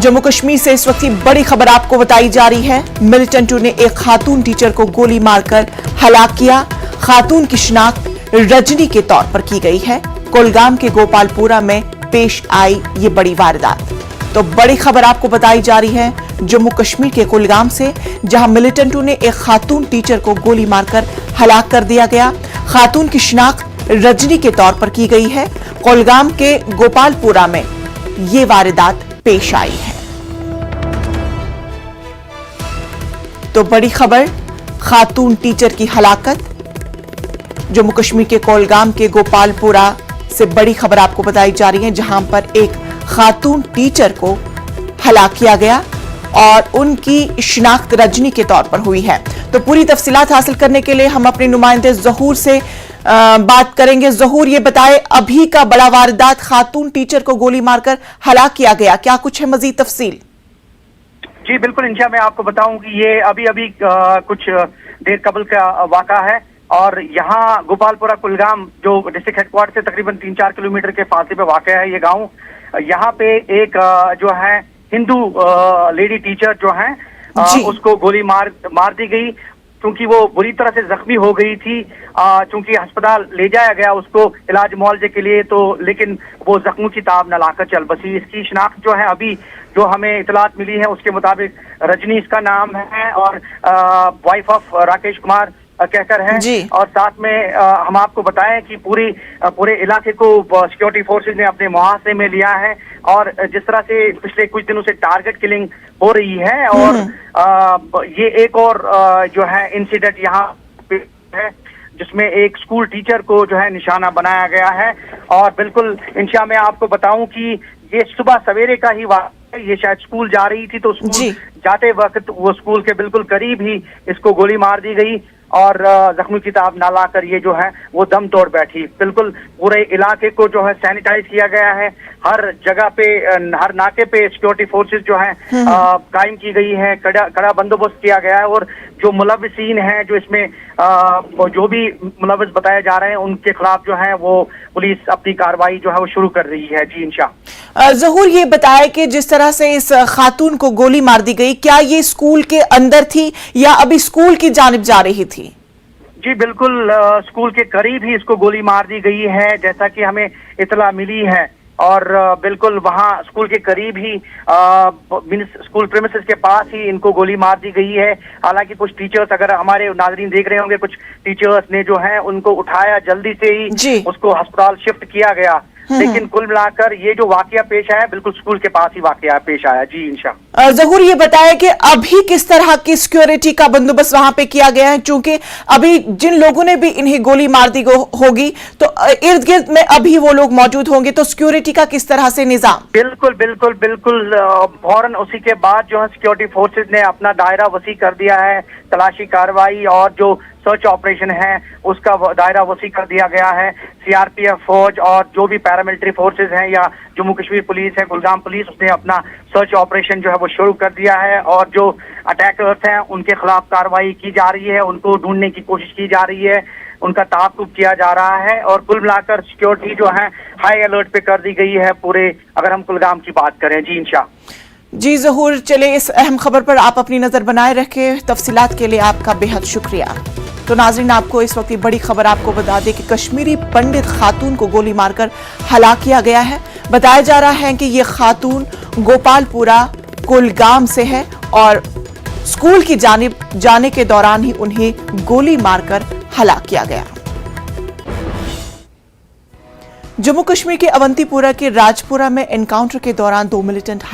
जम्मू कश्मीर से इस वक्त की बड़ी खबर आपको बताई जा रही है। मिलिटेंटों ने एक खातून टीचर को गोली मारकर हलाक किया। खातून की शिनाख्त रजनी के तौर पर की गई है। कोलगाम के गोपालपुरा में पेश आई ये बड़ी वारदात। तो बड़ी खबर आपको बताई जा रही है जम्मू कश्मीर के कुलगाम से, जहां मिलिटेंटों ने एक खातून टीचर को गोली मारकर हलाक कर दिया गया। खातून की शिनाख्त रजनी के तौर पर की गई है। कोलगाम के गोपालपुरा में ये वारदात पेश आई है। तो बड़ी खबर, खातून टीचर की हलाकत। जम्मू कश्मीर के कोलगाम के गोपालपुरा से बड़ी खबर आपको बताई जा रही है, जहां पर एक खातून टीचर को हलाक किया गया और उनकी शिनाख्त रजनी के तौर पर हुई है। तो पूरी तफसीलात हासिल करने के लिए हम अपने नुमाइंदे ज़हूर से बात करेंगे। ज़हूर, ये बताए अभी का बड़ा वारदात, खातून टीचर को गोली मारकर हलाक किया गया, क्या कुछ है मजीद तफसील? जी बिल्कुल इंशा, मैं आपको बताऊं कि ये अभी कुछ देर कबल का वाक़ा है और यहाँ गोपालपुरा कुलगाम जो डिस्ट्रिक्ट हेडक्वार्टर से तकरीबन 3-4 किलोमीटर के फासले पे वाक़ा है ये गांव। यहाँ पे एक जो है हिंदू लेडी टीचर जो है उसको गोली मार दी गई, क्योंकि वो बुरी तरह से जख्मी हो गई थी। चूंकि अस्पताल ले जाया गया उसको इलाज मुआवजे के लिए, तो लेकिन वो जख्मों की ताब न लाकर चल बसी। इसकी शिनाख्त जो है अभी जो हमें इतलात मिली है उसके मुताबिक रजनी इसका नाम है और वाइफ ऑफ राकेश कुमार कहकर है। और साथ में हम आपको बताएं कि पूरे इलाके को सिक्योरिटी फोर्सेज ने अपने मुहासे में लिया है और जिस तरह से पिछले कुछ दिनों से टारगेट किलिंग हो रही है और ये एक और जो है इंसिडेंट यहाँ पे है जिसमें एक स्कूल टीचर को जो है निशाना बनाया गया है। और बिल्कुल इंशा, मैं आपको बताऊं कि ये सुबह सवेरे का ही वाक़या, ये शायद स्कूल जा रही थी तो स्कूल जाते वक्त वो स्कूल के बिल्कुल करीब ही इसको गोली मार दी गई और जख्मी की ताब ना लाकर ये जो है वो दम तोड़ बैठी। बिल्कुल पूरे इलाके को जो है सैनिटाइज किया गया है, हर जगह पे हर नाके पे सिक्योरिटी फोर्सेस जो है कायम की गई है, कड़ा बंदोबस्त किया गया है और जो मुलव्विसीन हैं, जो इसमें जो भी मुलव्विस बताए जा रहे हैं उनके खिलाफ जो है वो पुलिस अपनी कार्रवाई जो है वो शुरू कर रही है। जी इंशा। ज़हूर, ये बताया कि जिस तरह से इस खातून को गोली मार दी गई, क्या ये स्कूल के अंदर थी या अभी स्कूल की जानिब जा रही थी? जी बिल्कुल, स्कूल के करीब ही इसको गोली मार दी गई है जैसा कि हमें इतला मिली है और बिल्कुल वहाँ स्कूल के करीब ही स्कूल प्रेमिसेस के पास ही इनको गोली मार दी गई है। हालांकि कुछ टीचर्स, अगर हमारे नाज़रीन देख रहे होंगे, कुछ टीचर्स ने जो है उनको उठाया, जल्दी से ही उसको अस्पताल शिफ्ट किया गया, लेकिन कुल मिलाकर ये जो वाकया पेश आया बिल्कुल स्कूल के पास ही वाकया पेश आया। जी इंशा। ज़हूर, ये बताया कि अभी किस तरह की सिक्योरिटी का बंदोबस्त वहां पे किया गया है, क्योंकि अभी जिन लोगों ने भी इन्हें गोली मार दी होगी तो इर्द गिर्द में अभी वो लोग मौजूद होंगे, तो सिक्योरिटी का किस तरह से निजाम? बिल्कुल बिल्कुल बिल्कुल, फौरन उसी के बाद जो है सिक्योरिटी फोर्सेज ने अपना दायरा वसी कर दिया है। तलाशी कार्रवाई और जो सर्च ऑपरेशन है उसका दायरा वसी कर दिया गया है। सीआरपीएफ फौज और जो भी पैरामिलिट्री फोर्सेज हैं या जम्मू कश्मीर पुलिस है, कुलगाम पुलिस, उसने अपना सर्च ऑपरेशन जो है वो शुरू कर दिया है और जो अटैकर्स हैं उनके खिलाफ कार्रवाई की जा रही है, उनको ढूंढने की कोशिश की जा रही है, उनका ताक़ुब किया जा रहा है और कुल मिलाकर सिक्योरिटी जो है हाई अलर्ट पे कर दी गई है पूरे, अगर हम कुलगाम की बात करें। जी इंशा। जी ज़हूर, चले इस अहम खबर पर आप अपनी नजर बनाए रखें। तफसीलात के लिए आपका बेहद शुक्रिया। तो नाज़रीन, आपको इस वक्त की बड़ी खबर आपको बता दें कि कश्मीरी पंडित खातून को गोली मारकर हलाक किया गया है। बताया जा रहा है कि ये खातून गोपालपुरा कुलगाम से है और स्कूल की जानिब जाने के दौरान ही उन्हें गोली मारकर हलाक किया गया। जम्मू कश्मीर के अवंतीपुरा के राजपुरा में एनकाउंटर के दौरान 2 मिलिटेंट